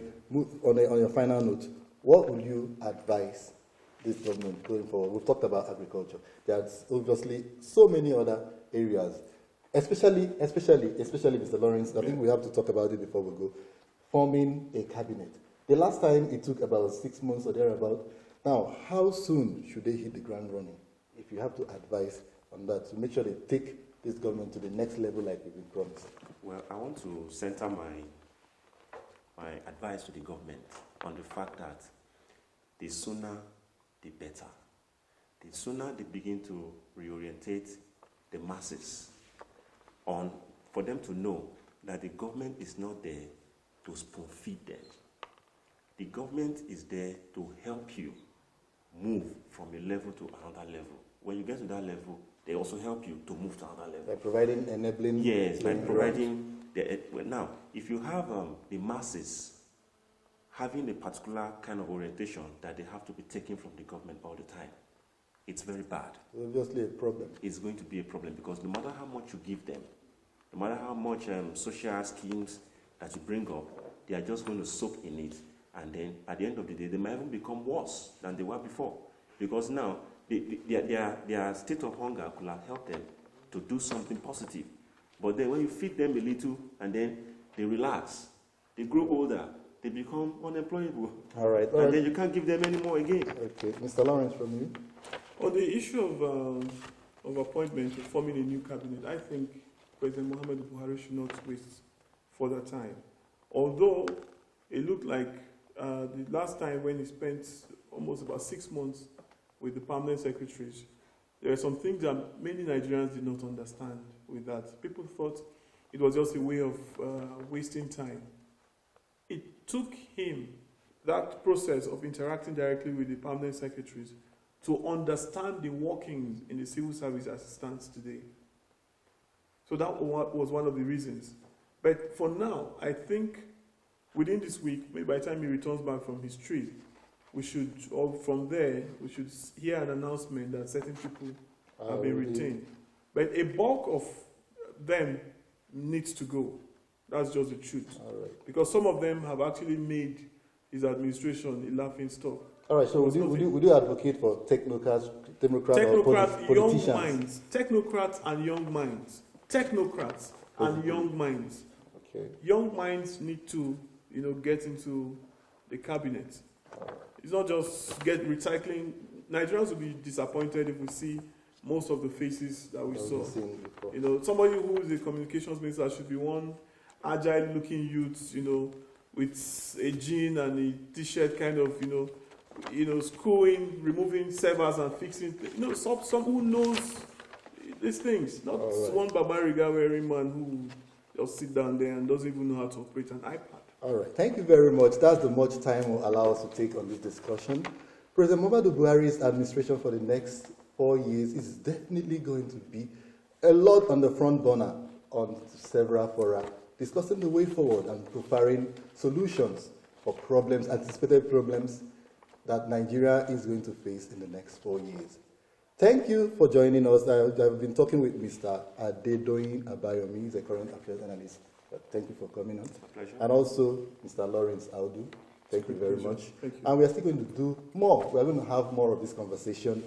on your final note, what would you advise this government going forward? We've talked about agriculture. There's obviously so many other areas, especially Mr. Lawrence. I think we have to talk about it before we go. Forming a cabinet. The last time it took about 6 months or thereabout. Now, how soon should they hit the ground running? If you have to advise on that, to make sure they take this government to the next level like we've been promised. Well, I want to center my advice to the government on the fact that the sooner, the better. The sooner they begin to reorientate the masses for them to know that the government is not there to spoon feed them. The government is there to help you move from a level to another level. When you get to that level, they also help you to move to another level. By providing enabling... Yes, by providing... Now, if you have the masses having a particular kind of orientation that they have to be taken from the government all the time, it's very bad. It's obviously a problem. It's going to be a problem because no matter how much you give them, no matter how much social schemes that you bring up, they are just going to soak in it. And then at the end of the day, they might even become worse than they were before. Because now, their state of hunger could have helped them to do something positive. But then when you feed them a little and then they relax, they grow older, they become unemployable. All right. And then you can't give them any more again. Okay. Mr. Lawrence, from you. On the issue of appointment or forming a new cabinet, I think President Muhammadu Buhari should not waste further time. Although it looked like the last time when he spent almost about 6 months with the permanent secretaries, there are some things that many Nigerians did not understand with that. People thought it was just a way of wasting time. It took him, that process of interacting directly with the permanent secretaries, to understand the workings in the civil service as it stands today. So that was one of the reasons. But for now, I think within this week, maybe by the time he returns back from his trip, we should, or from there, we should hear an announcement that certain people have been retained. But a bulk of them needs to go. That's just the truth. All right. Because some of them have actually made his administration a laughing stock. All right, so would you advocate for technocrats young minds. Technocrats and young minds. Technocrats and young minds. Okay. Young minds need to, get into the cabinet. It's not just get recycling. Nigerians will be disappointed if we see most of the faces that we saw. Somebody who is a communications minister should be one agile-looking youth, with a jean and a t-shirt, kind of, screwing, removing servers and fixing. Some who knows these things. Not one Babariga wearing man who just sit down there and doesn't even know how to operate an iPad. All right, thank you very much. That's the much time will allow us to take on this discussion. President Muhammadu Buhari's administration for the next 4 years is definitely going to be a lot on the front burner on several fora, discussing the way forward and preparing solutions for problems, anticipated problems that Nigeria is going to face in the next 4 years. Thank you for joining us. I've been talking with Mr. Adedoyin Abayomi, he's a current affairs analyst. Thank you for coming on. Pleasure. And also Mr. Lawrence Audu. Thank you very much. Thank you. And we are still going to do more. We are going to have more of this conversation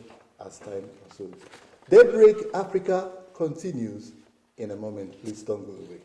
as time proceeds. Daybreak Africa continues in a moment. Please don't go away.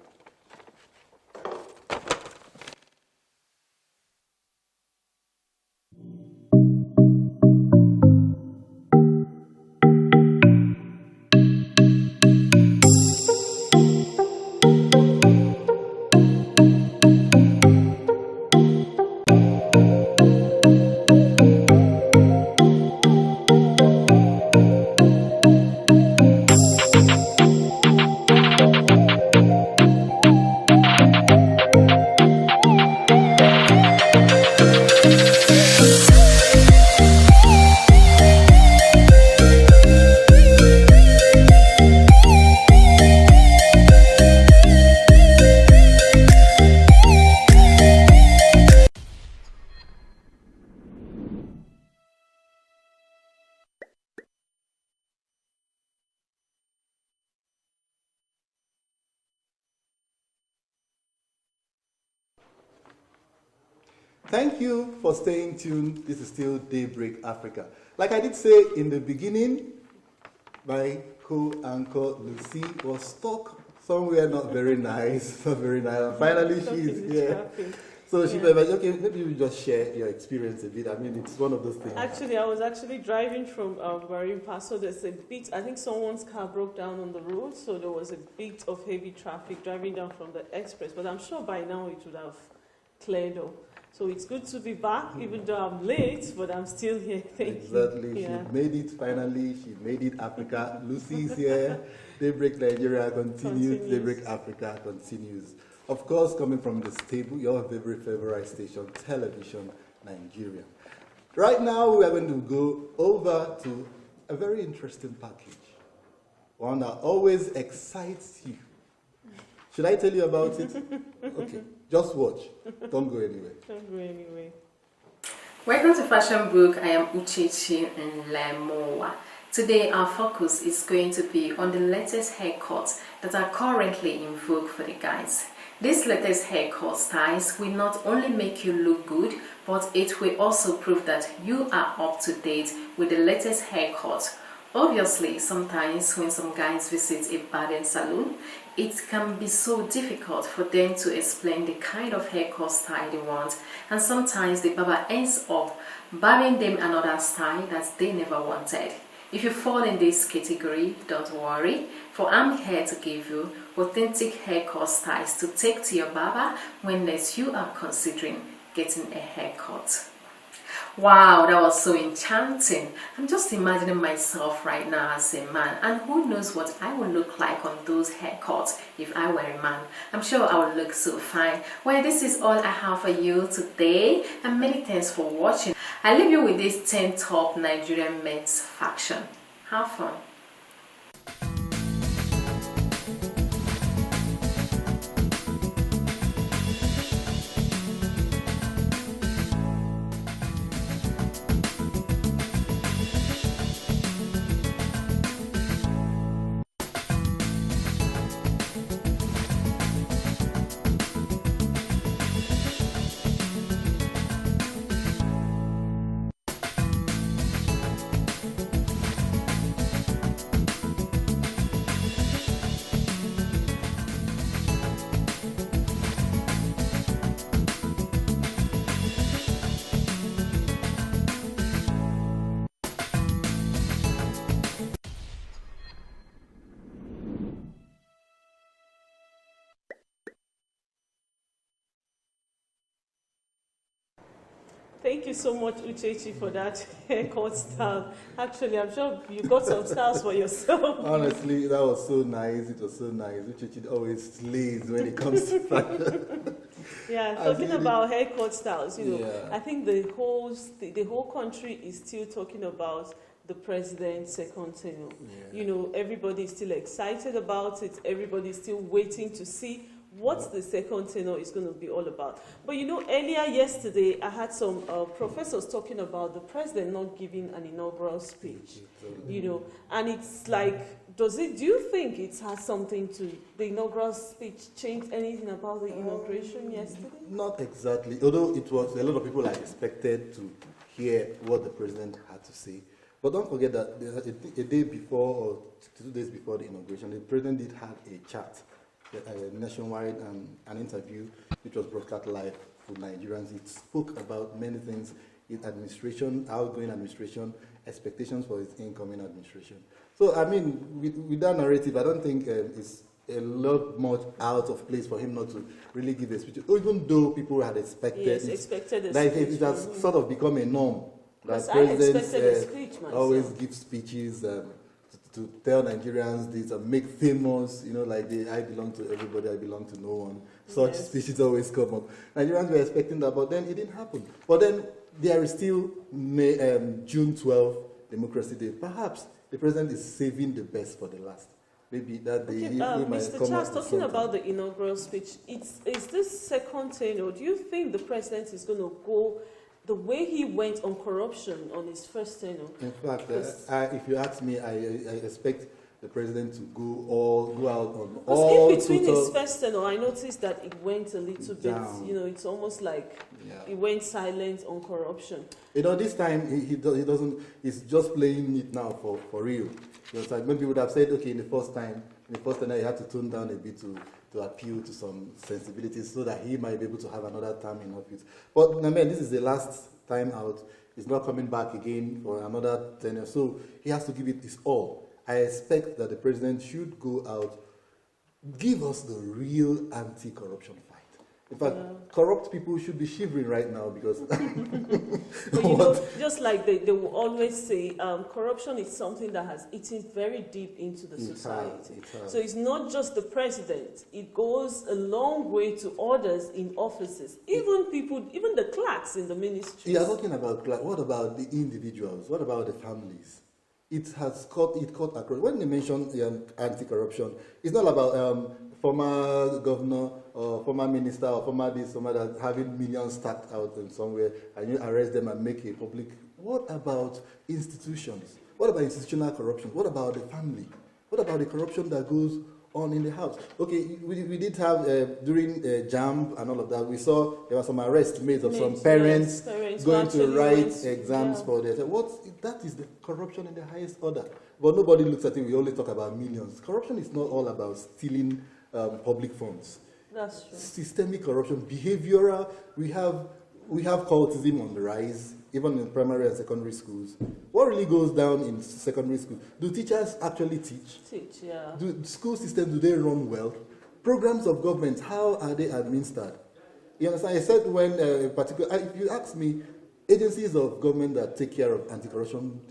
Thank you for staying tuned. This is still Daybreak Africa. Like I did say in the beginning, my co-anchor Lucy was stuck somewhere not very nice, not very nice. And finally, she's here. So she was like, okay, maybe you just share your experience a bit. I mean, it's one of those things. Actually, I was actually driving from Barimpa, so there's a bit, I think someone's car broke down on the road, so there was a bit of heavy traffic driving down from the express, but I'm sure by now it would have cleared up. So it's good to be back, even though I'm late, but I'm still here. Thank you. Exactly. Yeah. She made it finally. She made it Africa. Lucy's here. Daybreak Nigeria continues. Daybreak Africa continues. Of course, coming from the stable, your favorite station, Television Nigeria. Right now, we are going to go over to a very interesting package. One that always excites you. Should I tell you about it? Okay. Just watch. Don't go anywhere. Don't go anywhere. Welcome to Fashion Book. I am Uchechi Nlemowa. Today our focus is going to be on the latest haircuts that are currently in vogue for the guys. These latest haircut styles will not only make you look good, but it will also prove that you are up to date with the latest haircut. Obviously, sometimes when some guys visit a barbing salon, it can be so difficult for them to explain the kind of haircut style they want, and sometimes the barber ends up barbing them another style that they never wanted. If you fall in this category, don't worry, for I'm here to give you authentic haircut styles to take to your barber when you are considering getting a haircut. Wow, that was so enchanting. I'm just imagining myself right now as a man, and who knows what I will look like on those haircuts if I were a man. I'm sure I will look so fine. Well, this is all I have for you today, and many thanks for watching. I leave you with this 10 top Nigerian men's fashion. Have fun. Thank you so much, Uchechi, for that haircut style. Actually, I'm sure you got some styles for yourself. Honestly, that was so nice. It was so nice. Uchechi always slays when it comes to fashion. Yeah, talking about haircut styles, I think the whole country is still talking about the president's second tenure. Yeah. Everybody is still excited about it. Everybody is still waiting to see what the second tenure is going to be all about. But earlier yesterday, I had some professors talking about the president not giving an inaugural speech. And it's like, do you think it has something to, the inaugural speech changed anything about the inauguration yesterday? Not exactly, although it was, a lot of people are expected to hear what the president had to say. But don't forget that a day before or 2 days before the inauguration, the president did have a chat, nationwide, an interview which was broadcast live for Nigerians. It spoke about many things: his administration, outgoing administration, expectations for his incoming administration. So, I mean, with that narrative, I don't think it's a lot more out of place for him not to really give a speech, even though people had expected it. Like it has sort of become a norm that presidents always give speeches to tell Nigerians this, make famous, like I belong to everybody, I belong to no one. Such speeches always come up. Nigerians were expecting that, but then it didn't happen. But then there is still June 12th, Democracy Day. Perhaps the president is saving the best for the last. Maybe that day he might Mr. come Charles, up with talking about the inaugural speech, is this second tenure, do you think the president is going to go the way he went on corruption on his first tenure? In fact, if you ask me, I expect the president to go out on all. Because in between his first tenure, I noticed that it went a little bit. It's almost like he went silent on corruption. This time he doesn't. He's just playing it now for real. Like maybe would have said, okay, in the first tenure, he had to tone down a bit to appeal to some sensibilities so that he might be able to have another term in office. But I mean, this is the last time out. He's not coming back again for another tenure, so he has to give it his all. I expect that the president should go out, give us the real anti-corruption fight. In fact, corrupt people should be shivering right now because... But just like they will always say, corruption is something that has eaten very deep into the society. So it's not just the president. It goes a long way to others in offices, even the clerks in the ministry. You are talking about clerks. What about the individuals? What about the families? It caught across. When they mention anti-corruption, it's not about former governor or former minister or former this, former that having millions stacked out in somewhere and you arrest them and make a public. What about institutions? What about institutional corruption? What about the family? What about the corruption that goes on in the house? Okay, we did have, during JAM and all of that, we saw there were some arrests made of some parents going to write exams for their... That is the corruption in the highest order. But nobody looks at it. We only talk about millions. Corruption is not all about stealing public funds. That's true. Systemic corruption, behavioral. We have cultism on the rise, even in primary and secondary schools. What really goes down in secondary school? Do teachers actually teach? Teach, yeah. Do school systems, do they run well? Programs of government, how are they administered? You understand? I said when if you ask me, agencies of government that take care of anti-corruption,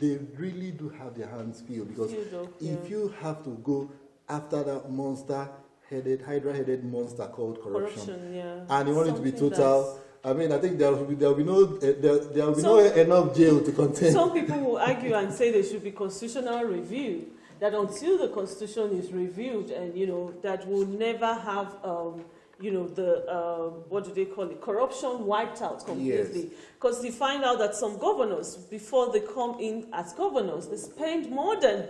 they really do have their hands filled, because if you have to go after that monster-headed, hydra-headed monster called corruption, and you want it to be total, I mean, I think there will be no enough jail to contain. Some people will argue and say there should be constitutional review. That until the constitution is reviewed, and that will never have what do they call it? Corruption wiped out completely. Because they find out that some governors, before they come in as governors, they spend more than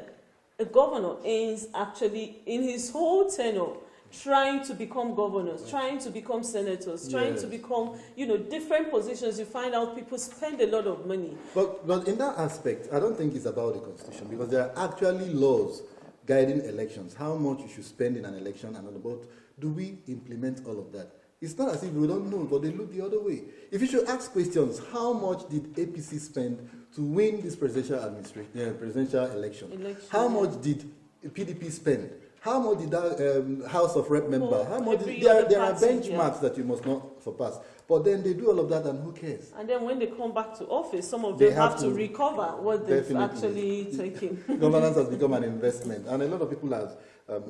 a governor earns actually in his whole tenure, trying to become governors, trying to become senators, trying to become, different positions. You find out people spend a lot of money. But in that aspect, I don't think it's about the constitution, because there are actually laws guiding elections, how much you should spend in an election and all about. Do we implement all of that? It's not as if we don't know, but they look the other way. If you should ask questions, how much did APC spend to win this presidential election? How much did PDP spend? How much did that House of Rep member? How much? There are benchmarks that you must not surpass. But then they do all of that, and who cares? And then when they come back to office, some of them have to recover what they've actually taken. Governance has become an investment, and a lot of people have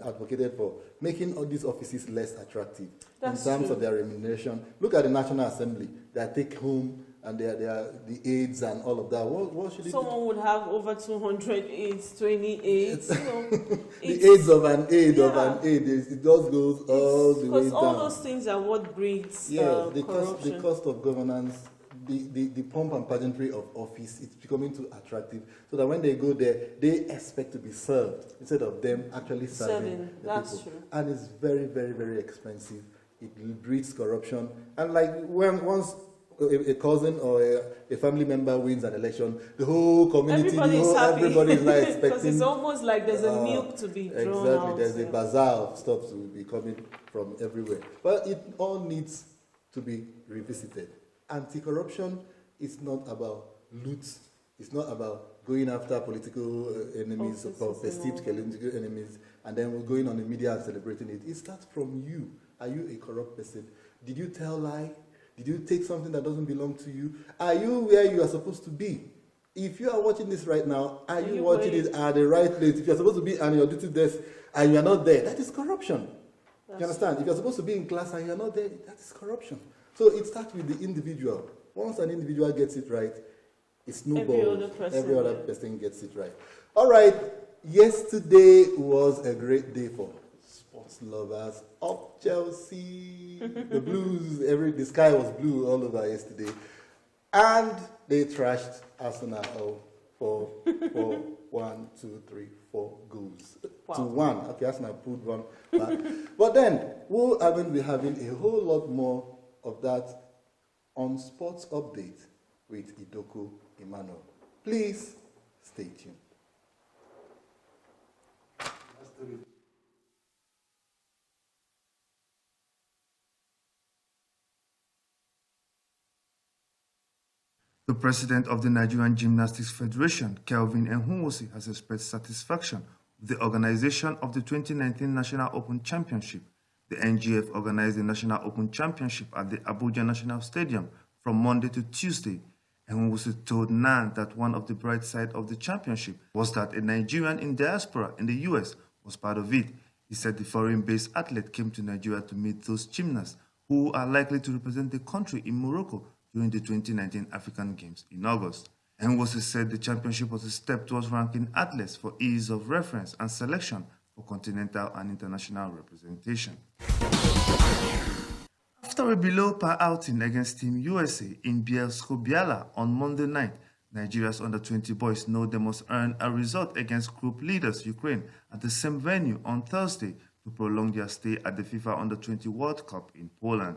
advocated for making all these offices less attractive in terms of their remuneration. Look at the National Assembly, their take-home and the aides and all of that. What should Someone would have over 200 aides, 20 aides. The aides of an aide of an aide, it just goes all the way down. Because all those things are what breeds corruption. The cost of governance, the pomp and pageantry of office, it's becoming too attractive, so that when they go there, they expect to be served instead of them actually serving the people. True. And it's very, very, very expensive. It breeds corruption. And like once a cousin or a family member wins an election, the whole community, everybody is like expecting. Because it's almost like there's a milk to be drawn out. There's a bazaar of stuff to be coming from everywhere. But it all needs to be revisited. Anti-corruption is not about loot. It's not about going after political enemies or perceived political enemies and then going on the media and celebrating it. It starts from you. Are you a corrupt person? Did you tell lie? Did you take something that doesn't belong to you? Are you where you are supposed to be? If you are watching this right now, are you watching it at the right place? If you're supposed to be on your duty desk and you're not there, that is corruption. You understand? If you're supposed to be in class and you're not there, that is corruption. So it starts with the individual. Once an individual gets it right, it snowballs. Every other person gets it right. All right. Yesterday was a great day for sports lovers. Up Chelsea, the Blues. The sky was blue all over yesterday, and they trashed Arsenal for 1, 2, 3, 4 goals to 1. Okay, Arsenal pulled one back. But then we'll be having a whole lot more of that on Sports Update with Idoko Emmanuel. Please stay tuned. The president of the Nigerian Gymnastics Federation, Kelvin Enhunwosi, has expressed satisfaction with the organization of the 2019 National Open Championship. The NGF organized the National Open Championship at the Abuja National Stadium from Monday to Tuesday. Enhunwosi told NAN that one of the bright sides of the championship was that a Nigerian in diaspora in the US was part of it. He said the foreign-based athlete came to Nigeria to meet those gymnasts who are likely to represent the country in Morocco during the 2019 African Games in August. Enhunwosi said the championship was a step towards ranking athletes for ease of reference and selection for continental and international representation. After a below-par outing against Team USA in Bielsko-Biala on Monday night, Nigeria's under-20 boys know they must earn a result against group leaders Ukraine at the same venue on Thursday to prolong their stay at the FIFA Under-20 World Cup in Poland.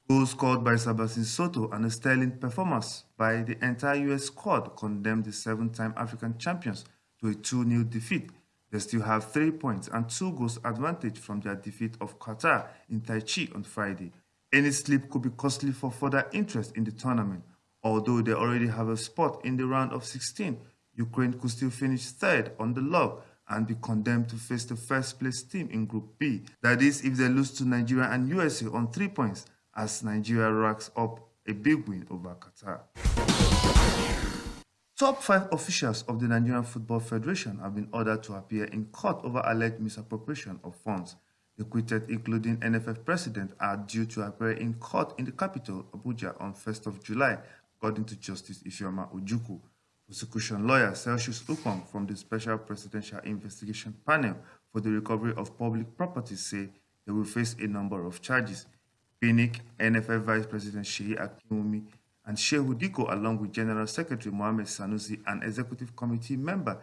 Goals scored by Sebastian Soto and a sterling performance by the entire US squad condemned the 7-time African champions to a 2-0 defeat. They still have 3 points and 2 goals advantage from their defeat of Qatar in Taichi on Friday. Any slip could be costly for further interest in the tournament. Although they already have a spot in the round of 16, Ukraine could still finish third on the log and be condemned to face the first-place team in Group B. That is, if they lose to Nigeria and USA on 3 points, as Nigeria racks up a big win over Qatar. Top 5 officials of the Nigerian Football Federation have been ordered to appear in court over alleged misappropriation of funds. The quitted, including NFF president, are due to appear in court in the capital, Abuja, on 1st of July, according to Justice Ifeoma Ojukwu. Prosecution lawyer Celsius Ukong from the Special Presidential Investigation Panel for the Recovery of Public Properties say they will face a number of charges. PNIC, NFF Vice President Sheyi Akinwumi, and Shehu Diko, along with General Secretary Mohammed Sanusi and Executive Committee member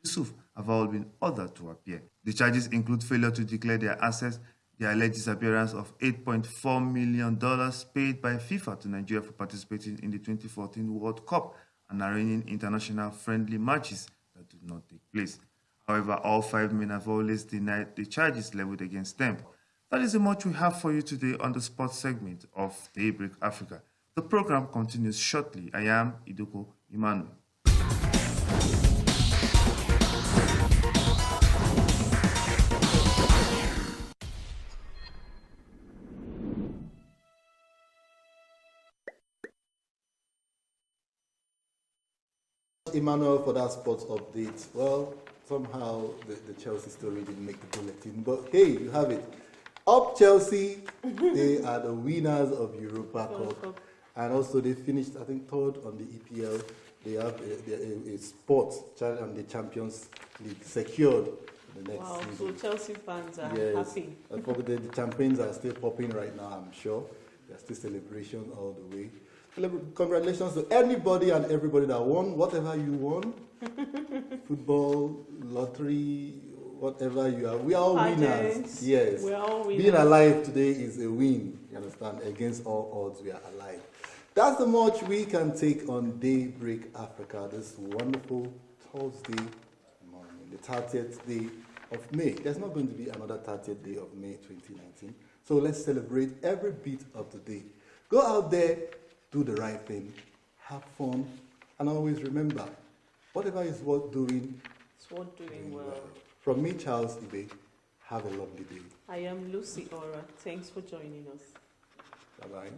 Yusuf, have all been ordered to appear. The charges include failure to declare their assets, the alleged disappearance of $8.4 million paid by FIFA to Nigeria for participating in the 2014 World Cup and arranging international friendly matches that did not take place. However, all 5 men have always denied the charges leveled against them. That is the much we have for you today on the sports segment of Daybreak Africa. The program continues shortly. I am Idoko Emmanuel. Emmanuel for that sports update. Well, somehow the Chelsea story didn't make the bulletin, but hey, you have it. Up Chelsea, they are the winners of Europa Cup, and also they finished, I think, third on the EPL. They have a spot on the Champions League secured in the next season. So Chelsea fans are happy. The champagnes are still popping right now, I'm sure. There's still celebration all the way. Congratulations to anybody and everybody that won, whatever you won. Football, lottery, whatever you are. We are all winners. Yes. We're all winners. Being alive today is a win, you understand? Against all odds, we are alive. That's the much we can take on Daybreak Africa this wonderful Thursday morning, the 30th day of May. There's not going to be another 30th day of May 2019. So let's celebrate every bit of the day. Go out there, do the right thing, have fun, and always remember, whatever is worth doing, it's worth doing well. From me, Charles Ibe, have a lovely day. I am Lucy Ora. Thanks for joining us. Bye-bye.